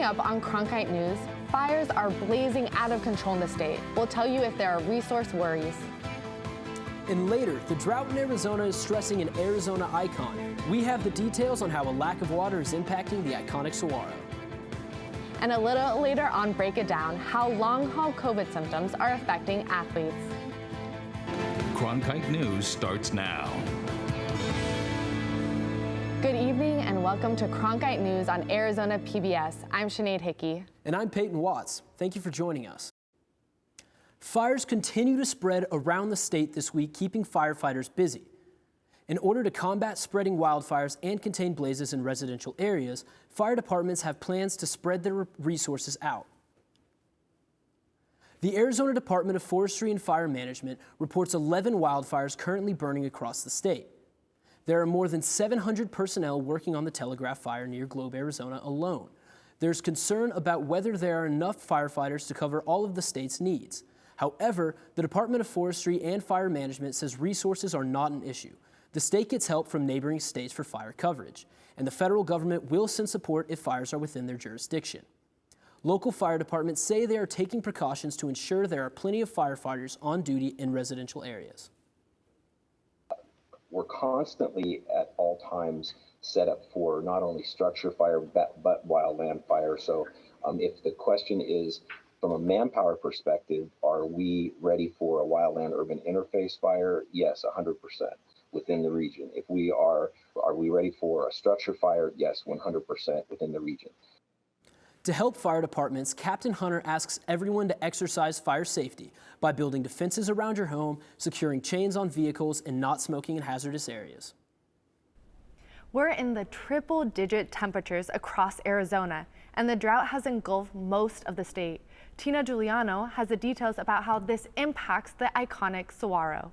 up on Cronkite News, fires are blazing out of control in the state. We'll tell you if there are resource worries. And later, the drought in Arizona is stressing an Arizona icon. We have the details on how a lack of water is impacting the iconic saguaro. And a little later on, break it down, how long-haul COVID symptoms are affecting athletes. Cronkite News starts now. Good evening and welcome to Cronkite News on Arizona PBS. I'm Sinead Hickey. And I'm Peyton Watts. Thank you for joining us. Fires continue to spread around the state this week, keeping firefighters busy. In order to combat spreading wildfires and contain blazes in residential areas, fire departments have plans to spread their resources out. The Arizona Department of Forestry and Fire Management reports 11 wildfires currently burning across the state. There are more than 700 personnel working on the Telegraph Fire near Globe, Arizona alone. There's concern about whether there are enough firefighters to cover all of the state's needs. However, the Department of Forestry and Fire Management says resources are not an issue. The state gets help from neighboring states for fire coverage, and the federal government will send support if fires are within their jurisdiction. Local fire departments say they are taking precautions to ensure there are plenty of firefighters on duty in residential areas. We're constantly at all times set up for not only structure fire, but wildland fire. So if the question is, from a manpower perspective, are we ready for a wildland urban interface fire? Yes, 100% within the region. If we are we ready for a structure fire? Yes, 100% within the region. To help fire departments, Captain Hunter asks everyone to exercise fire safety by building defenses around your home, securing chains on vehicles, and not smoking in hazardous areas. We're in the triple-digit temperatures across Arizona, and the drought has engulfed most of the state. Tina Giuliano has the details about how this impacts the iconic saguaro.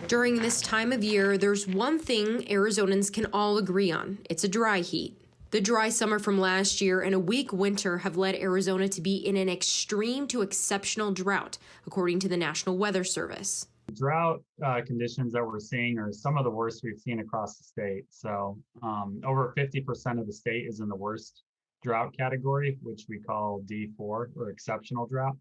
During this time of year, there's one thing Arizonans can all agree on. It's a dry heat. The dry summer from last year and a weak winter have led Arizona to be in an extreme to exceptional drought, according to the National Weather Service. Drought conditions that we're seeing are some of the worst we've seen across the state. So over 50% of the state is in the worst drought category, which we call D4 or exceptional drought.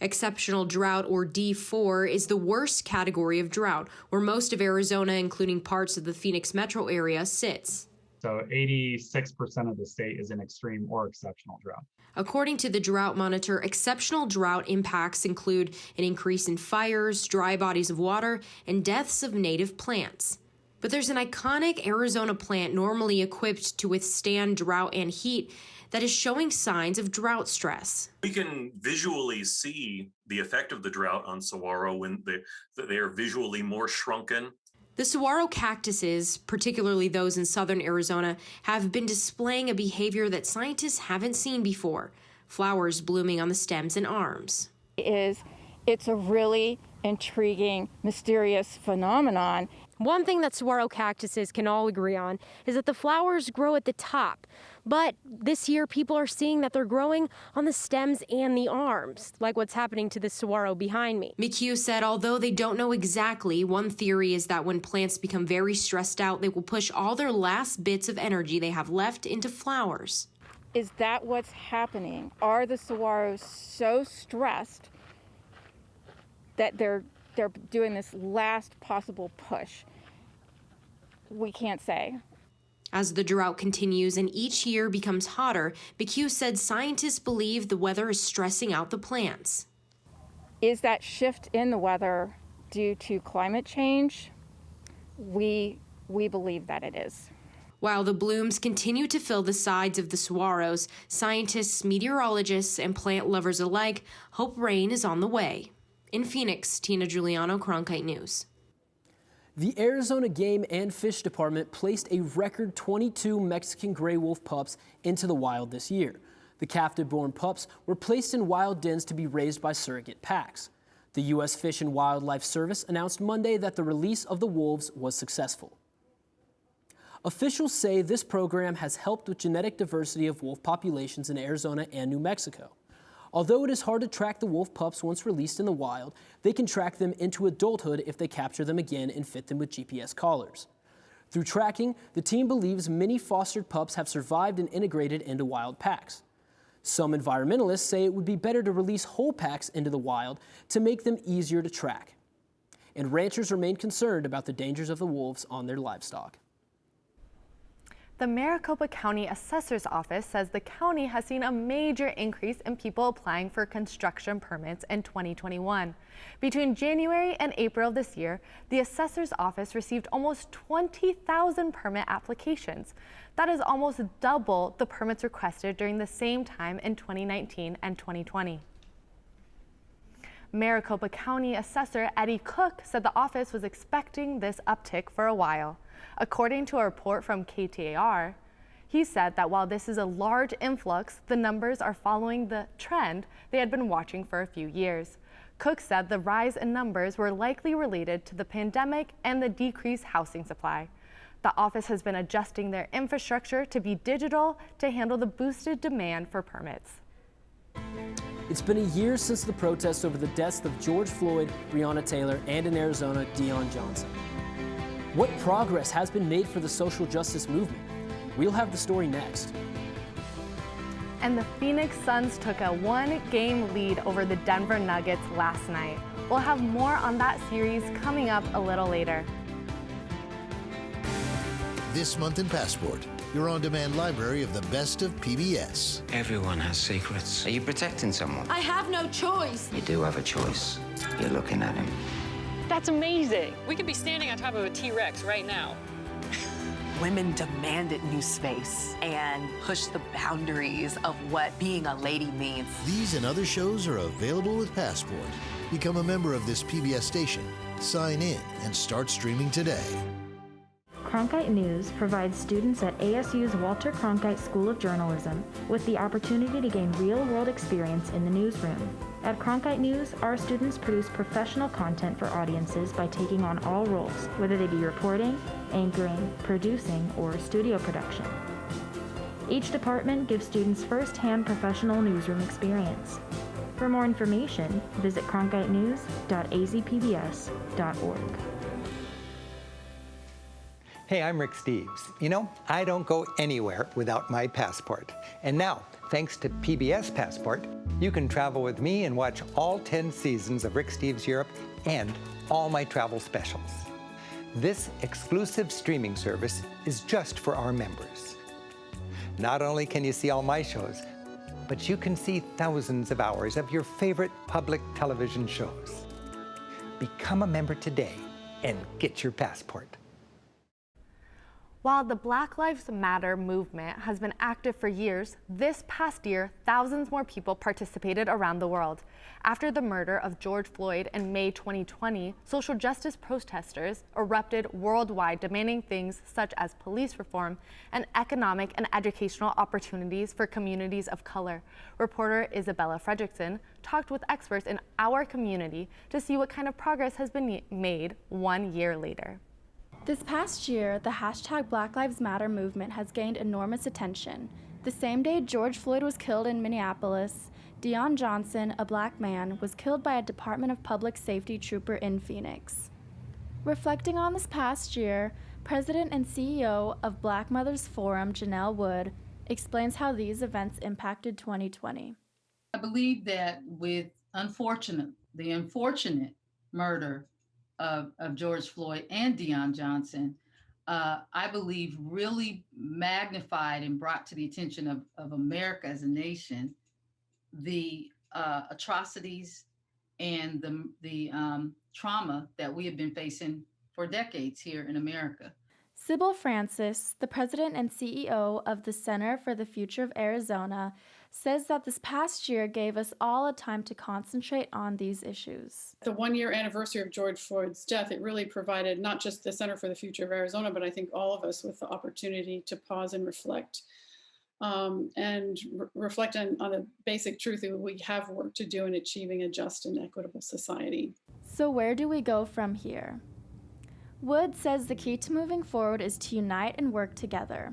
Exceptional drought, or D4, is the worst category of drought, where most of Arizona, including parts of the Phoenix metro area, sits. So 86% of the state is in extreme or exceptional drought. According to the Drought Monitor, exceptional drought impacts include an increase in fires, dry bodies of water, and deaths of native plants. But there's an iconic Arizona plant normally equipped to withstand drought and heat that is showing signs of drought stress. We can visually see the effect of the drought on saguaro when they are visually more shrunken. The saguaro cactuses, particularly those in southern Arizona, have been displaying a behavior that scientists haven't seen before: flowers blooming on the stems and arms. It's a really intriguing, mysterious phenomenon. One thing that saguaro cactuses can all agree on is that the flowers grow at the top. But this year, people are seeing that they're growing on the stems and the arms, like what's happening to the saguaro behind me. McHugh said although they don't know exactly, one theory is that when plants become very stressed out, they will push all their last bits of energy they have left into flowers. Is that what's happening? Are the saguaros so stressed that they're doing this last possible push? We can't say. As the drought continues and each year becomes hotter, McHugh said scientists believe the weather is stressing out the plants. Is that shift in the weather due to climate change? We believe that it is. While the blooms continue to fill the sides of the saguaros, scientists, meteorologists, and plant lovers alike hope rain is on the way. In Phoenix, Tina Giuliano, Cronkite News. The Arizona Game and Fish Department placed a record 22 Mexican gray wolf pups into the wild this year. The captive-born pups were placed in wild dens to be raised by surrogate packs. The U.S. Fish and Wildlife Service announced Monday that the release of the wolves was successful. Officials say this program has helped with genetic diversity of wolf populations in Arizona and New Mexico. Although it is hard to track the wolf pups once released in the wild, they can track them into adulthood if they capture them again and fit them with GPS collars. Through tracking, the team believes many fostered pups have survived and integrated into wild packs. Some environmentalists say it would be better to release whole packs into the wild to make them easier to track. And ranchers remain concerned about the dangers of the wolves on their livestock. The Maricopa County Assessor's Office says the county has seen a major increase in people applying for construction permits in 2021. Between January and April of this year, the Assessor's Office received almost 20,000 permit applications. That is almost double the permits requested during the same time in 2019 and 2020. Maricopa County Assessor Eddie Cook said the office was expecting this uptick for a while. According to a report from KTAR, he said that while this is a large influx, the numbers are following the trend they had been watching for a few years. Cook said the rise in numbers were likely related to the pandemic and the decreased housing supply. The office has been adjusting their infrastructure to be digital to handle the boosted demand for permits. It's been a year since the protests over the deaths of George Floyd, Breonna Taylor, and in Arizona, Deon Johnson. What progress has been made for the social justice movement? We'll have the story next. And the Phoenix Suns took a one-game lead over the Denver Nuggets last night. We'll have more on that series coming up a little later. This month in Passport, your on-demand library of the best of PBS. Everyone has secrets. Are you protecting someone? I have no choice. You do have a choice. You're looking at him. That's amazing. We could be standing on top of a T-Rex right now. Women demanded new space and pushed the boundaries of what being a lady means. These and other shows are available with Passport. Become a member of this PBS station, sign in, and start streaming today. Cronkite News provides students at ASU's Walter Cronkite School of Journalism with the opportunity to gain real-world experience in the newsroom. At Cronkite News, our students produce professional content for audiences by taking on all roles, whether they be reporting, anchoring, producing, or studio production. Each department gives students first-hand professional newsroom experience. For more information, visit cronkitenews.azpbs.org. Hey, I'm Rick Steves. You know, I don't go anywhere without my passport. And now, thanks to PBS Passport, you can travel with me and watch all 10 seasons of Rick Steves Europe and all my travel specials. This exclusive streaming service is just for our members. Not only can you see all my shows, but you can see thousands of hours of your favorite public television shows. Become a member today and get your passport. While the Black Lives Matter movement has been active for years, this past year, thousands more people participated around the world. After the murder of George Floyd in May 2020, social justice protesters erupted worldwide, demanding things such as police reform and economic and educational opportunities for communities of color. Reporter Isabella Fredrickson talked with experts in our community to see what kind of progress has been made 1 year later. This past year, the hashtag Black Lives Matter movement has gained enormous attention. The same day George Floyd was killed in Minneapolis, Deon Johnson, a black man, was killed by a Department of Public Safety trooper in Phoenix. Reflecting on this past year, President and CEO of Black Mothers Forum, Janelle Wood, explains how these events impacted 2020. I believe that with the unfortunate murder of George Floyd and Deon Johnson, I believe really magnified and brought to the attention of America as a nation the atrocities and the trauma that we have been facing for decades here in America. SYBIL Francis, the president and CEO of the Center for the Future of Arizona, says that this past year gave us all a time to concentrate on these issues. The 1 year anniversary of George Floyd's death, it really provided not just the Center for the Future of Arizona, but I think all of us with the opportunity to pause and reflect on the basic truth that we have work to do in achieving a just and equitable society. So where do we go from here? Wood says the key to moving forward is to unite and work together.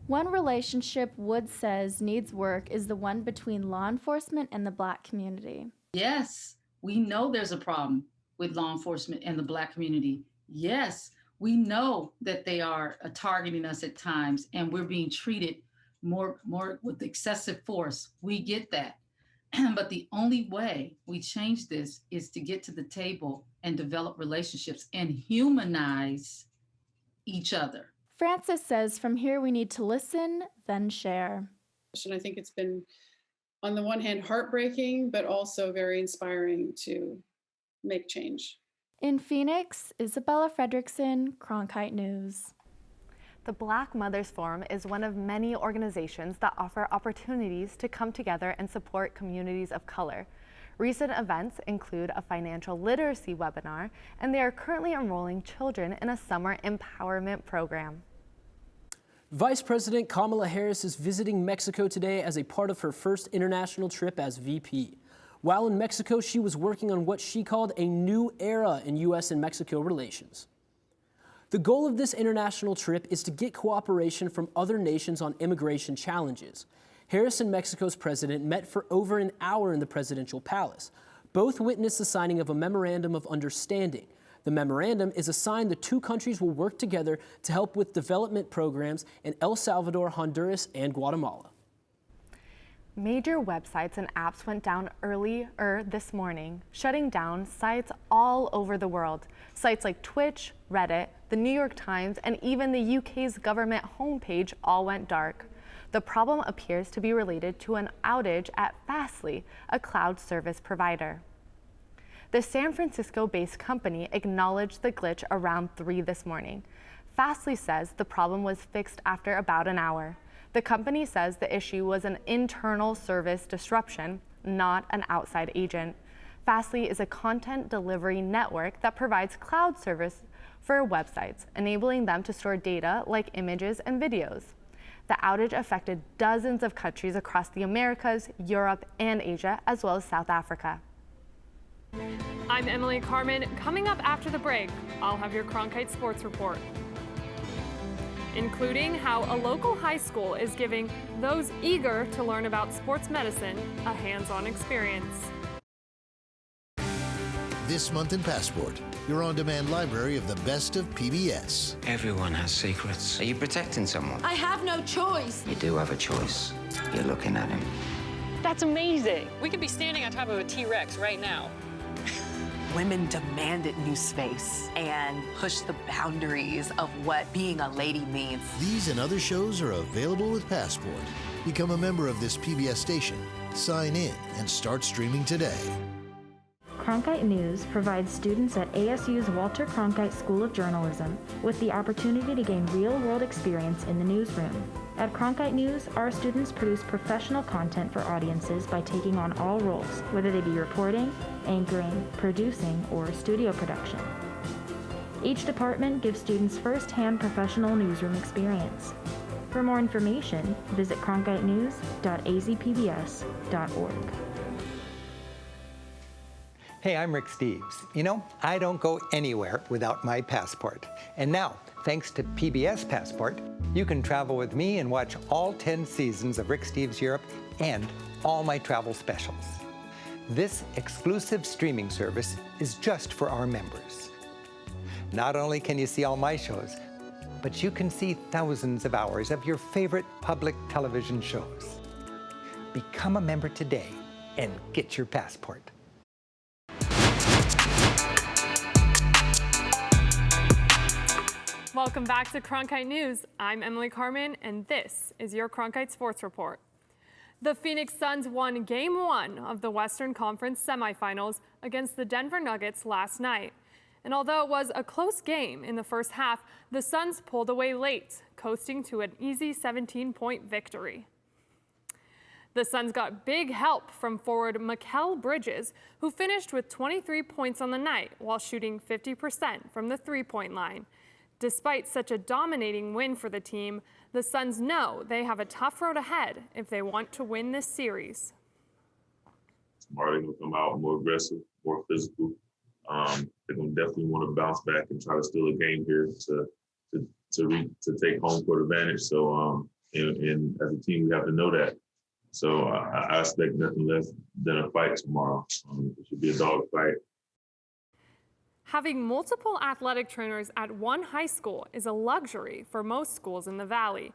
One relationship Wood says needs work is the one between law enforcement and the Black community. Yes, we know there's a problem with law enforcement and the Black community. Yes, We know that they are targeting us at times, and we're being treated more with excessive force. We get that. But the only way we change this is to get to the table and develop relationships and humanize each other. Frances says from here we need to listen, then share. And I think it's been, on the one hand, heartbreaking, but also very inspiring to make change. In Phoenix, Isabella Fredrickson, Cronkite News. The Black Mothers Forum is one of many organizations that offer opportunities to come together and support communities of color. Recent events include a financial literacy webinar, and they are currently enrolling children in a summer empowerment program. Vice President Kamala Harris is visiting Mexico today as a part of her first international trip as VP. While in Mexico, she was working on what she called a new era in U.S. and Mexico relations. The goal of this international trip is to get cooperation from other nations on immigration challenges. Harris and Mexico's president met for over an hour in the presidential palace. Both witnessed the signing of a memorandum of understanding. The memorandum is a sign the two countries will work together to help with development programs in El Salvador, Honduras, and Guatemala. Major websites and apps went down earlier this morning, shutting down sites all over the world. Sites like Twitch, Reddit, the New York Times, and even the UK's government homepage all went dark. The problem appears to be related to an outage at Fastly, a cloud service provider. The San Francisco-based company acknowledged the glitch around 3 this morning. Fastly says the problem was fixed after about an hour. The company says the issue was an internal service disruption, not an outside agent. Fastly is a content delivery network that provides cloud service for websites, enabling them to store data like images and videos. The outage affected dozens of countries across the Americas, Europe, and Asia, as well as South Africa. I'm Emily Carmen. Coming up after the break, I'll have your Cronkite Sports Report, including how a local high school is giving those eager to learn about sports medicine a hands-on experience. This month in Passport, your on-demand library of the best of PBS. Everyone has secrets. Are you protecting someone? I have no choice. You do have a choice. You're looking at him. That's amazing. We could be standing on top of a T-Rex right now. Women demanded new space and pushed the boundaries of what being a lady means. These and other shows are available with Passport. Become a member of this PBS station. Sign in and start streaming today. Cronkite News provides students at ASU's Walter Cronkite School of Journalism with the opportunity to gain real-world experience in the newsroom. At Cronkite News, our students produce professional content for audiences by taking on all roles, whether they be reporting, anchoring, producing, or studio production. Each department gives students first-hand professional newsroom experience. For more information, visit cronkitenews.azpbs.org. Hey, I'm Rick Steves. You know, I don't go anywhere without my passport. And now, thanks to PBS Passport, you can travel with me and watch all 10 seasons of Rick Steves Europe and all my travel specials. This exclusive streaming service is just for our members. Not only can you see all my shows, but you can see thousands of hours of your favorite public television shows. Become a member today and get your passport. Welcome back to Cronkite News. I'm Emily Carmen, and this is your Cronkite Sports Report. The Phoenix Suns won Game 1 of the Western Conference semifinals against the Denver Nuggets last night. And although it was a close game in the first half, the Suns pulled away late, coasting to an easy 17-point victory. The Suns got big help from forward Mikal Bridges, who finished with 23 points on the night while shooting 50% from the three-point line. Despite such a dominating win for the team, the Suns know they have a tough road ahead if they want to win this series. Tomorrow they're going to come out more aggressive, more physical. They're going to definitely want to bounce back and try to steal a game here to take home court advantage. So, and as a team, we have to know that. So I expect nothing less than a fight tomorrow. It should be a dog fight. Having multiple athletic trainers at one high school is a luxury for most schools in the Valley.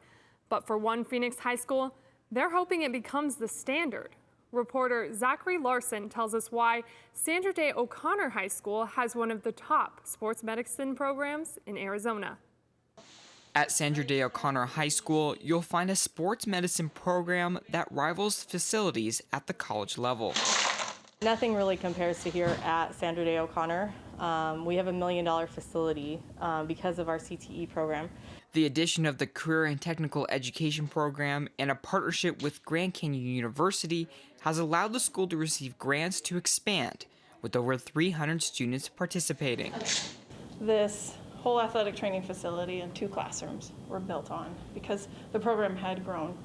But for one Phoenix high school, they're hoping it becomes the standard. Reporter Zachary Larson tells us why Sandra Day O'Connor High School has one of the top sports medicine programs in Arizona. At Sandra Day O'Connor High School, you'll find a sports medicine program that rivals facilities at the college level. Nothing really compares to here at Sandra Day O'Connor. We have $1 million facility because of our CTE program. The addition of the Career and Technical Education program and a partnership with Grand Canyon University has allowed the school to receive grants to expand, with over 300 students participating. This whole athletic training facility and 2 classrooms were built on because the program had grown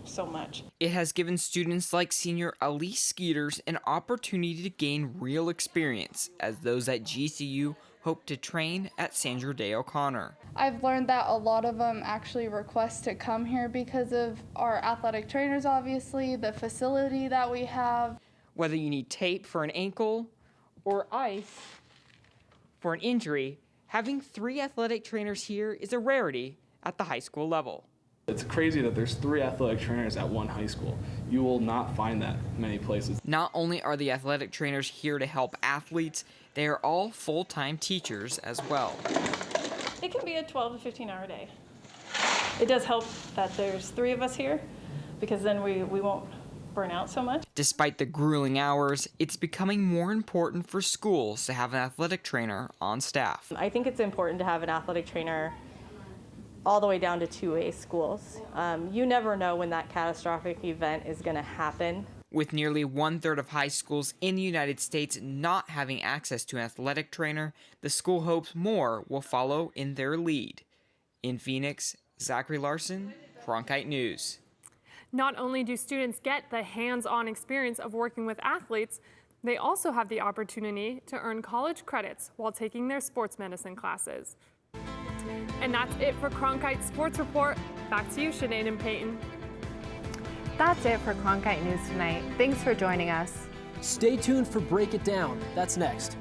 so much. It has given students like senior ELISE skaters an opportunity to gain real experience, as those at GCU hope to train at Sandra Day O'Connor. I've learned that a lot of them actually request to come here because of our athletic trainers, obviously, the facility that we have. Whether you need tape for an ankle or ice for an injury, having 3 athletic trainers here is a rarity at the high school level. It's crazy that there's 3 athletic trainers at one high school. You will not find that many places. Not only are the athletic trainers here to help athletes, they are all full-time teachers as well. It can be a 12 to 15 hour day. It does help that there's 3 of us here because then we won't burn out so much. Despite the grueling hours, it's becoming more important for schools to have an athletic trainer on staff. I think it's important to have an athletic trainer all the way down to 2A schools. You never know when that catastrophic event is going to happen. With nearly 1/3 of high schools in the United States not having access to an athletic trainer, the school hopes more will follow in their lead. In Phoenix, Zachary Larson, Cronkite News. Not only do students get the hands-on experience of working with athletes, they also have the opportunity to earn college credits while taking their sports medicine classes. And that's it for Cronkite Sports Report. Back to you, Sinead and Peyton. That's it for Cronkite News tonight. Thanks for joining us. Stay tuned for Break It Down. That's next.